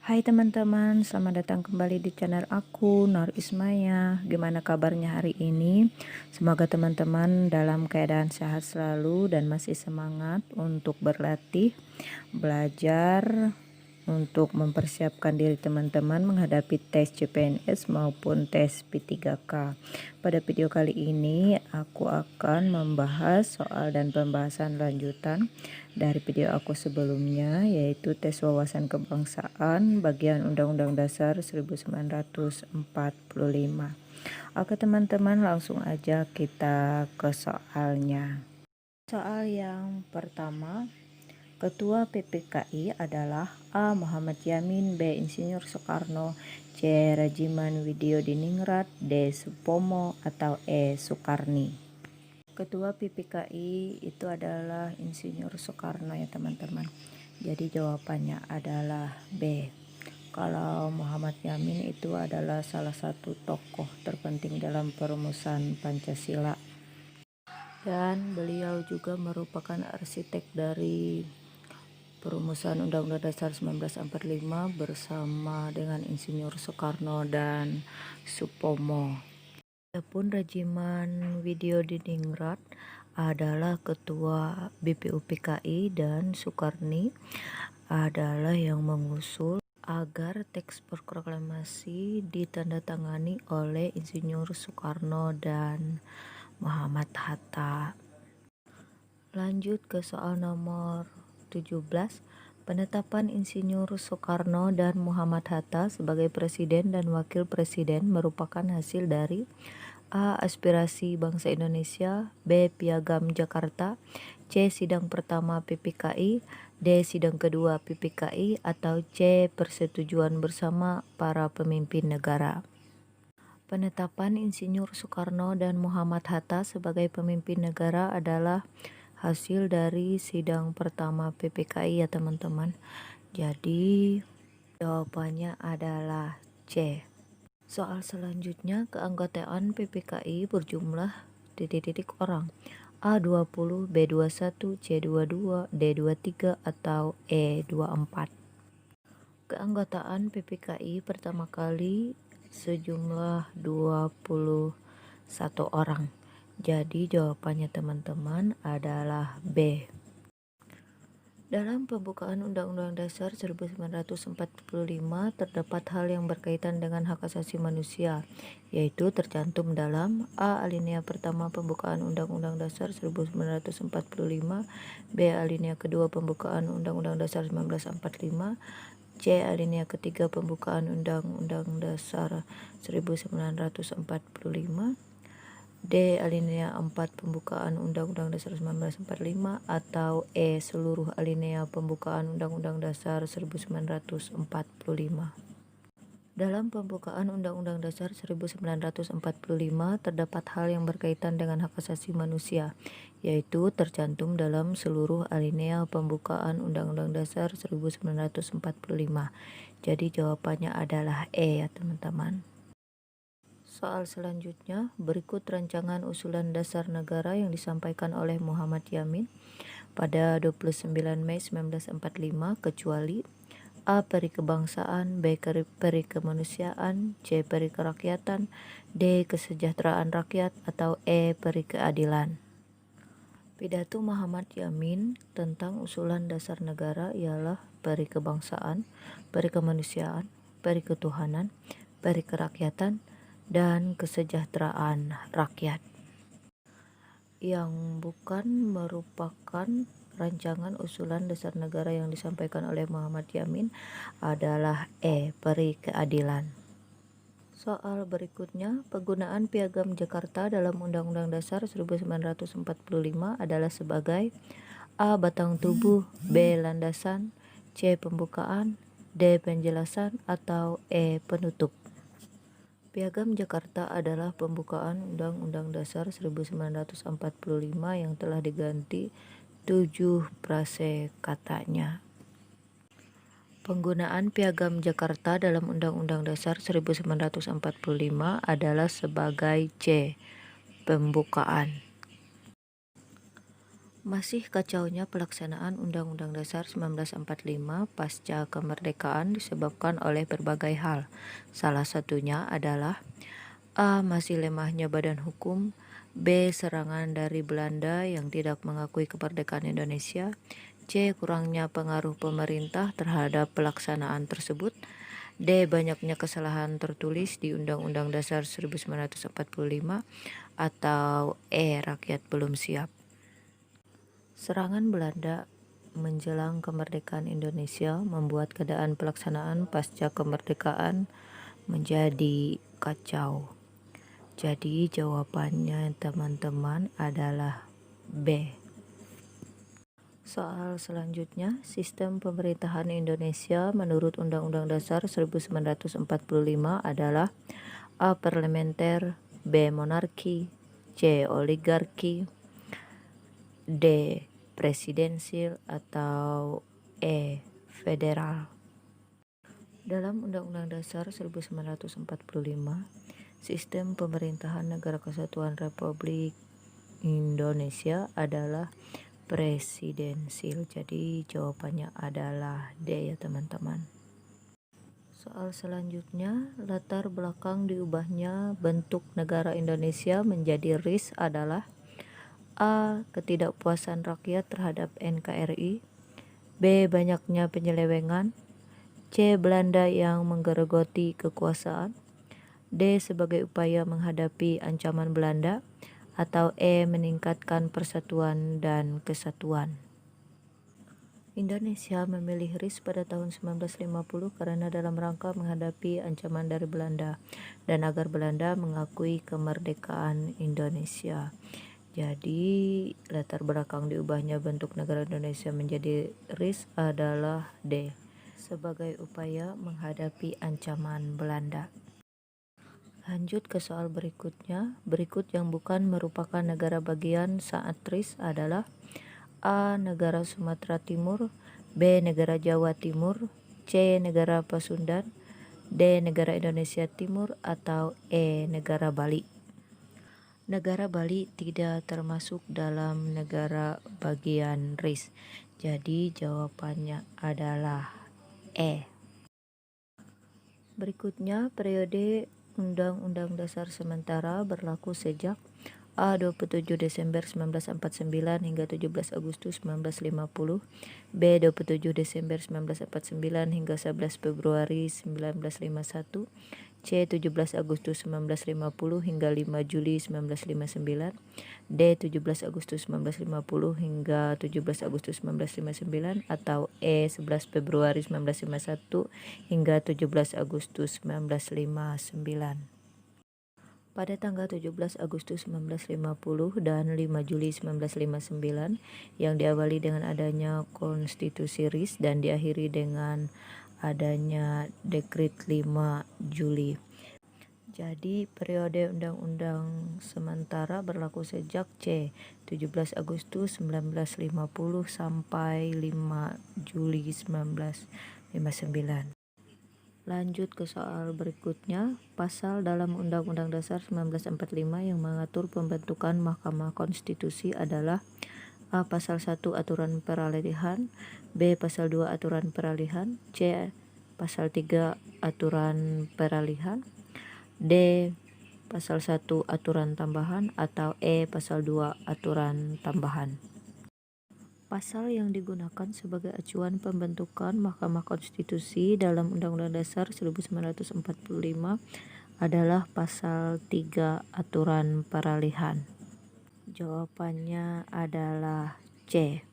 Hai teman-teman, selamat datang kembali di channel aku, Nur Ismaya. Gimana kabarnya hari ini? Semoga teman-teman dalam keadaan sehat selalu dan masih semangat untuk berlatih, belajar, untuk mempersiapkan diri teman-teman menghadapi tes CPNS maupun tes P3K. Pada video kali ini aku akan membahas soal dan pembahasan lanjutan dari video aku sebelumnya, yaitu tes wawasan kebangsaan bagian Undang-Undang Dasar 1945. Oke teman-teman, langsung aja kita ke soalnya. Soal yang pertama, Ketua PPKI adalah A. Muhammad Yamin, B. Insinyur Soekarno, C. Rajiman Widyodiningrat, D. Supomo, atau E. Soekarni. Ketua PPKI itu adalah Insinyur Soekarno ya teman-teman. Jadi jawabannya adalah B. Kalau Muhammad Yamin itu adalah salah satu tokoh terpenting dalam perumusan Pancasila. Dan beliau juga merupakan arsitek dari perumusan Undang-Undang Dasar 1945 bersama dengan Insinyur Soekarno dan Supomo. Adapun Rajiman Widyodiningrat adalah ketua BPUPKI dan Soekarni adalah yang mengusul agar teks proklamasi ditandatangani oleh Insinyur Soekarno dan Muhammad Hatta. Lanjut ke soal nomor 17. Penetapan Insinyur Soekarno dan Muhammad Hatta sebagai presiden dan wakil presiden merupakan hasil dari A. Aspirasi bangsa Indonesia, B. Piagam Jakarta, C. Sidang pertama PPKI, D. Sidang kedua PPKI, atau C. Persetujuan bersama para pemimpin negara. Penetapan Insinyur Soekarno dan Muhammad Hatta sebagai pemimpin negara adalah hasil dari sidang pertama PPKI ya teman-teman. Jadi jawabannya adalah C. Soal selanjutnya, keanggotaan PPKI berjumlah titik-titik orang. A20, B21, C22, D23, atau E24. Keanggotaan PPKI pertama kali sejumlah 21 orang. Jadi jawabannya teman-teman adalah B. Dalam pembukaan Undang-Undang Dasar 1945 terdapat hal yang berkaitan dengan hak asasi manusia, yaitu tercantum dalam A. Alinea pertama pembukaan Undang-Undang Dasar 1945, B. Alinea kedua pembukaan Undang-Undang Dasar 1945, C. Alinea ketiga pembukaan Undang-Undang Dasar 1945, D. Alinea 4 pembukaan Undang-Undang Dasar 1945, atau E. Seluruh alinea pembukaan Undang-Undang Dasar 1945. Dalam pembukaan Undang-Undang Dasar 1945 terdapat hal yang berkaitan dengan hak asasi manusia, yaitu tercantum dalam seluruh alinea pembukaan Undang-Undang Dasar 1945. Jadi jawabannya adalah E ya teman-teman. Soal selanjutnya, berikut rancangan usulan dasar negara yang disampaikan oleh Muhammad Yamin pada 29 Mei 1945 kecuali A. Peri kebangsaan, B. Peri kemanusiaan, C. Peri kerakyatan, D. Kesejahteraan rakyat, atau E. Peri keadilan. Pidato Muhammad Yamin tentang usulan dasar negara ialah peri kebangsaan, peri kemanusiaan, peri ketuhanan, peri kerakyatan, dan kesejahteraan rakyat. Yang bukan merupakan rancangan usulan dasar negara yang disampaikan oleh Muhammad Yamin adalah E. Peri keadilan. Soal berikutnya, penggunaan Piagam Jakarta dalam Undang-Undang Dasar 1945 adalah sebagai A. Batang tubuh, B. Landasan, C. Pembukaan, D. Penjelasan, atau E. Penutup. Piagam Jakarta adalah pembukaan Undang-Undang Dasar 1945 yang telah diganti 7 frase katanya. Penggunaan Piagam Jakarta dalam Undang-Undang Dasar 1945 adalah sebagai C. Pembukaan. Masih kacaunya pelaksanaan Undang-Undang Dasar 1945 pasca kemerdekaan disebabkan oleh berbagai hal. Salah satunya adalah A. Masih lemahnya badan hukum, B. Serangan dari Belanda yang tidak mengakui kemerdekaan Indonesia, C. Kurangnya pengaruh pemerintah terhadap pelaksanaan tersebut, D. Banyaknya kesalahan tertulis di Undang-Undang Dasar 1945, atau E. Rakyat belum siap. Serangan Belanda menjelang kemerdekaan Indonesia membuat keadaan pelaksanaan pasca kemerdekaan menjadi kacau. Jadi jawabannya teman-teman adalah B. Soal selanjutnya, sistem pemerintahan Indonesia menurut Undang-Undang Dasar 1945 adalah A. Parlementer, B. Monarki, C. Oligarki, D. Presidensil, atau E. Federal. Dalam Undang-Undang Dasar 1945, sistem pemerintahan Negara Kesatuan Republik Indonesia adalah presidensil. Jadi jawabannya adalah D ya teman-teman. Soal selanjutnya, latar belakang diubahnya bentuk negara Indonesia menjadi RIS adalah A. Ketidakpuasan rakyat terhadap NKRI, B. Banyaknya penyelewengan, C. Belanda yang menggerogoti kekuasaan, D. Sebagai upaya menghadapi ancaman Belanda, atau E. Meningkatkan persatuan dan kesatuan. Indonesia memilih RIS pada tahun 1950 karena dalam rangka menghadapi ancaman dari Belanda dan agar Belanda mengakui kemerdekaan Indonesia. Jadi latar belakang diubahnya bentuk negara Indonesia menjadi RIS adalah D. Sebagai upaya menghadapi ancaman Belanda. Lanjut ke soal berikutnya. Berikut yang bukan merupakan negara bagian saat RIS adalah A. Negara Sumatera Timur, B. Negara Jawa Timur, C. Negara Pasundan, D. Negara Indonesia Timur, atau E. Negara Bali. Negara Bali tidak termasuk dalam negara bagian RIS. Jadi jawabannya adalah E. Berikutnya, periode Undang-Undang Dasar sementara berlaku sejak A. 27 Desember 1949 hingga 17 Agustus 1950, B. 27 Desember 1949 hingga 11 Februari 1951, C. 17 Agustus 1950 hingga 5 Juli 1959, D. 17 Agustus 1950 hingga 17 Agustus 1959, atau E. 11 Februari 1951 hingga 17 Agustus 1959. Pada tanggal 17 Agustus 1950 dan 5 Juli 1959 yang diawali dengan adanya Konstitusi RIS dan diakhiri dengan adanya Dekret 5 Juli. Jadi periode undang-undang sementara berlaku sejak C. 17 Agustus 1950 sampai 5 Juli 1959. Lanjut ke soal berikutnya. Pasal dalam Undang-Undang Dasar 1945 yang mengatur pembentukan Mahkamah Konstitusi adalah A. Pasal 1 Aturan Peralihan, B. Pasal 2 Aturan Peralihan, C. Pasal 3 Aturan Peralihan, D. Pasal 1 Aturan Tambahan, atau E. Pasal 2 Aturan Tambahan. Pasal yang digunakan sebagai acuan pembentukan Mahkamah Konstitusi dalam Undang-Undang Dasar 1945 adalah Pasal 3 Aturan Peralihan. Jawabannya adalah C.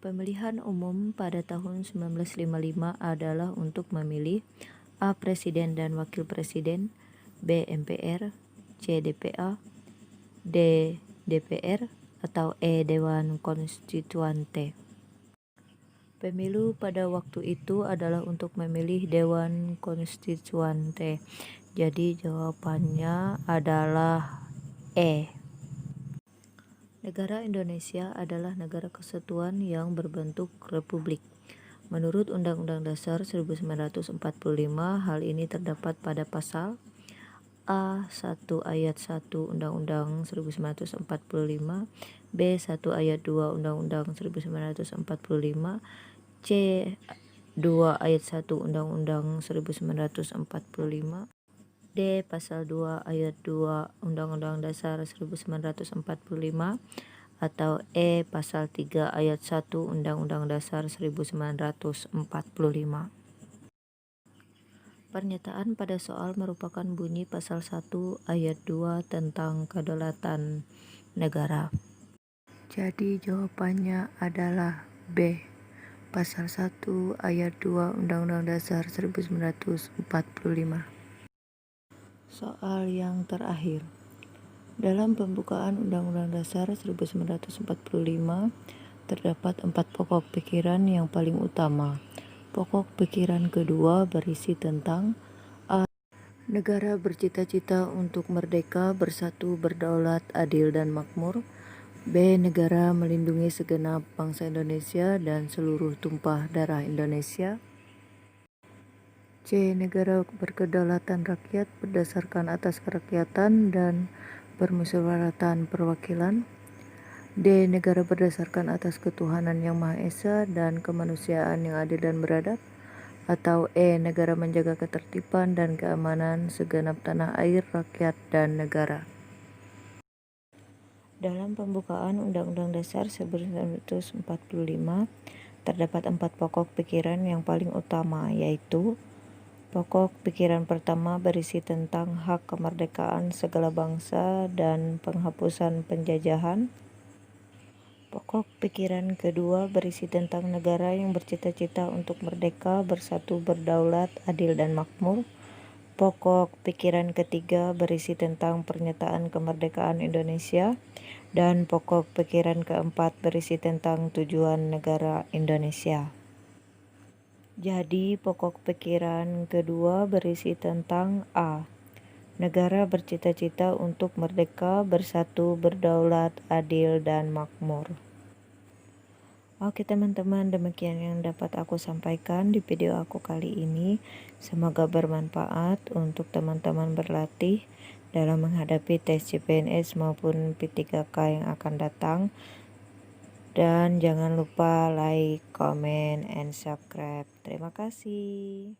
Pemilihan umum pada tahun 1955 adalah untuk memilih A. Presiden dan Wakil Presiden, B. MPR, C. DPA, D. DPR, atau E. Dewan Konstituante. Pemilu pada waktu itu adalah untuk memilih Dewan Konstituante. Jadi jawabannya adalah E. Negara Indonesia adalah negara kesatuan yang berbentuk republik. Menurut Undang-Undang Dasar 1945, hal ini terdapat pada pasal A. 1 ayat 1 Undang-Undang 1945, B. 1 ayat 2 Undang-Undang 1945, C. 2 ayat 1 Undang-Undang 1945, D. Pasal 2 ayat 2 Undang-Undang Dasar 1945, atau E. Pasal 3 ayat 1 Undang-Undang Dasar 1945. Pernyataan pada soal merupakan bunyi pasal 1 ayat 2 tentang kedaulatan negara. Jadi jawabannya adalah B. Pasal 1 ayat 2 Undang-Undang Dasar 1945. Soal yang terakhir. Dalam pembukaan Undang-Undang Dasar 1945 terdapat 4 pokok pikiran yang paling utama. Pokok pikiran kedua berisi tentang A. Negara bercita-cita untuk merdeka, bersatu, berdaulat, adil, dan makmur. B. Negara melindungi segenap bangsa Indonesia dan seluruh tumpah darah Indonesia. C. Negara berkedaulatan rakyat berdasarkan atas kerakyatan dan permusyawaratan perwakilan. D. Negara berdasarkan atas ketuhanan yang Maha Esa dan kemanusiaan yang adil dan beradab. Atau E. Negara menjaga ketertiban dan keamanan segenap tanah air, rakyat, dan negara. Dalam pembukaan Undang-Undang Dasar 1945 terdapat 4 pokok pikiran yang paling utama, yaitu pokok pikiran pertama berisi tentang hak kemerdekaan segala bangsa dan penghapusan penjajahan. Pokok pikiran kedua berisi tentang negara yang bercita-cita untuk merdeka, bersatu, berdaulat, adil, dan makmur. Pokok pikiran ketiga berisi tentang pernyataan kemerdekaan Indonesia. Dan pokok pikiran keempat berisi tentang tujuan negara Indonesia. Jadi pokok pikiran kedua berisi tentang A. Negara bercita-cita untuk merdeka, bersatu, berdaulat, adil, dan makmur. Oke teman-teman, demikian yang dapat aku sampaikan di video aku kali ini. Semoga bermanfaat untuk teman-teman berlatih dalam menghadapi tes CPNS maupun P3K yang akan datang. Dan jangan lupa like, comment, and subscribe. Terima kasih.